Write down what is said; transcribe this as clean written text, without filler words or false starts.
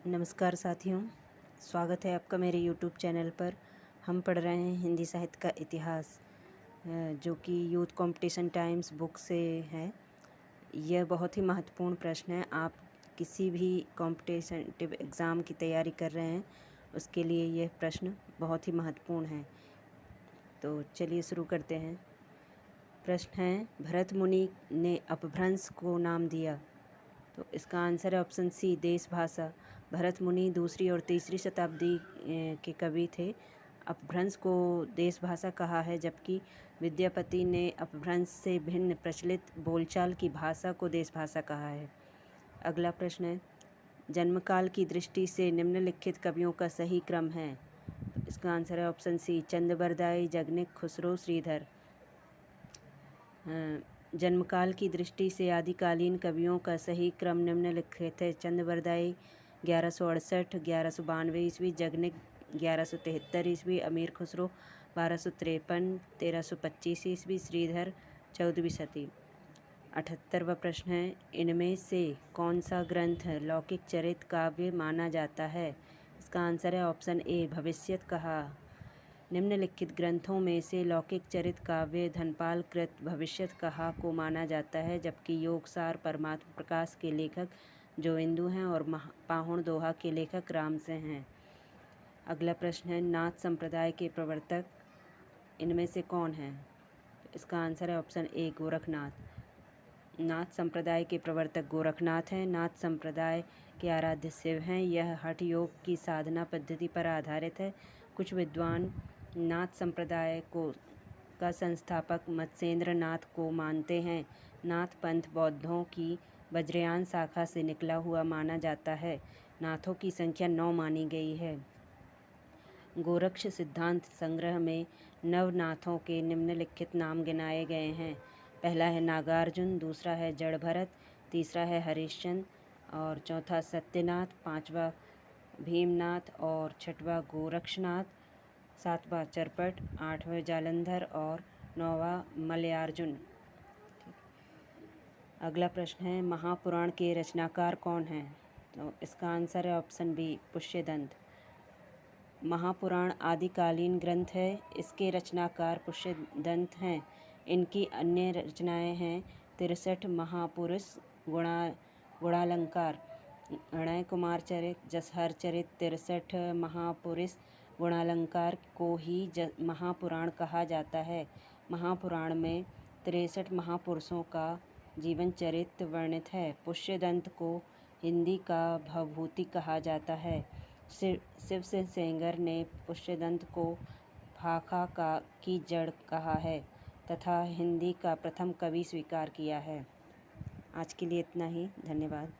नमस्कार साथियों, स्वागत है आपका मेरे YouTube चैनल पर। हम पढ़ रहे हैं हिंदी साहित्य का इतिहास, जो कि यूथ कंपटीशन टाइम्स बुक से है। यह बहुत ही महत्वपूर्ण प्रश्न है। आप किसी भी कॉम्पिटिटिव एग्ज़ाम की तैयारी कर रहे हैं, उसके लिए यह प्रश्न बहुत ही महत्वपूर्ण है। तो चलिए शुरू करते हैं। प्रश्न है, भरत मुनि ने अपभ्रंश को नाम दिया। तो इसका आंसर है ऑप्शन सी, देश भाषा। भरत मुनि दूसरी और तीसरी शताब्दी के कवि थे। अपभ्रंश को देश भाषा कहा है, जबकि विद्यापति ने अपभ्रंश से भिन्न प्रचलित बोलचाल की भाषा को देश भाषा कहा है। अगला प्रश्न है, जन्मकाल की दृष्टि से निम्नलिखित कवियों का सही क्रम है। तो इसका आंसर है ऑप्शन सी, चंद-बरदाई, जगनिक, खुसरो, श्रीधर। जन्मकाल की दृष्टि से आदिकालीन कवियों का सही क्रम निम्नलिखित है। चंद-बरदाई 1168 1192 ईस्वी, जगनिक 1173 ईस्वी, अमीर खुसरो 1253 1325 ईस्वी, श्रीधर 14वीं सदी। 78वां प्रश्न है, इनमें से कौन सा ग्रंथ लौकिक चरित काव्य माना जाता है। इसका आंसर है ऑप्शन ए, भविष्यत कहा। निम्नलिखित ग्रंथों में से लौकिक चरित काव्य धनपाल कृत भविष्यत कहा को माना जाता है, जबकि योगसार परमात्म प्रकाश के लेखक जोइंदू हैं और पाहुण दोहा के लेखक रामसे हैं। अगला प्रश्न है, नाथ संप्रदाय के प्रवर्तक इनमें से कौन हैं। तो इसका आंसर है ऑप्शन ए, गोरखनाथ। नाथ संप्रदाय के प्रवर्तक गोरखनाथ हैं। नाथ संप्रदाय के आराध्य शिव हैं। यह हठ योग की साधना पद्धति पर आधारित है। कुछ विद्वान नाथ संप्रदाय का संस्थापक मत्स्येंद्र नाथ को मानते हैं। नाथ पंथ बौद्धों की वज्रयान शाखा से निकला हुआ माना जाता है। नाथों की संख्या 9 मानी गई है। गोरक्ष सिद्धांत संग्रह में नवनाथों के निम्नलिखित नाम गिनाए गए हैं। पहला है नागार्जुन, दूसरा है जड़भरत, तीसरा है हरिश्चंद्र और चौथा सत्यनाथ, पांचवा भीमनाथ और छठवां गोरक्षनाथ, सातवां चरपट, आठवां जालंधर और नौवां मलयार्जुन। अगला प्रश्न है, महापुराण के रचनाकार कौन हैं। तो इसका आंसर है ऑप्शन बी, पुष्यदंत। महापुराण आदिकालीन ग्रंथ है। इसके रचनाकार पुष्यदंत हैं। इनकी अन्य रचनाएं हैं 63 महापुरुष, गुणालंकार, गणय कुमार चरित, जसहर चरित। 63 महापुरुष गुणालंकार को ही महापुराण कहा जाता है। महापुराण में 63 महापुरुषों का जीवन चरित्र वर्णित है। पुष्यदंत को हिंदी का भवभूति कहा जाता है। शिव सेंगर ने पुष्यदंत को भाखा की जड़ कहा है तथा हिंदी का प्रथम कवि स्वीकार किया है। आज के लिए इतना ही। धन्यवाद।